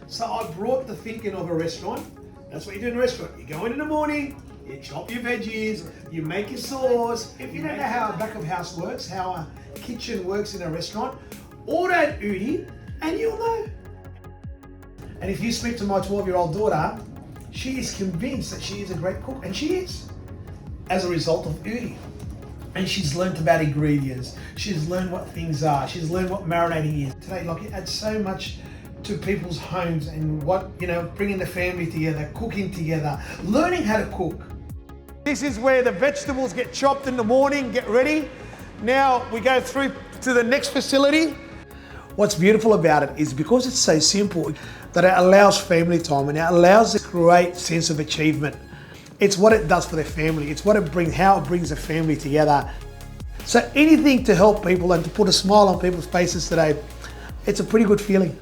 So I brought the thinking of a restaurant. That's what you do in a restaurant. You go in the morning, you chop your veggies, you make your sauce. If you don't know how a back of house works, how a kitchen works in a restaurant, order at Oodee and you'll know. And if you speak to my 12-year-old daughter, she is convinced that she is a great cook, and she is, as a result of Oodee. And she's learned about ingredients, she's learned what things are, she's learned what marinating is. Today, like, it adds so much to people's homes and what, you know, bringing the family together, cooking together, learning how to cook. This is where the vegetables get chopped in the morning, get ready. Now we go through to the next facility. What's beautiful about it is because it's so simple that it allows family time and it allows a great sense of achievement. It's what it does for their family. It's what it brings, how it brings a family together. So anything to help people and to put a smile on people's faces today, it's a pretty good feeling.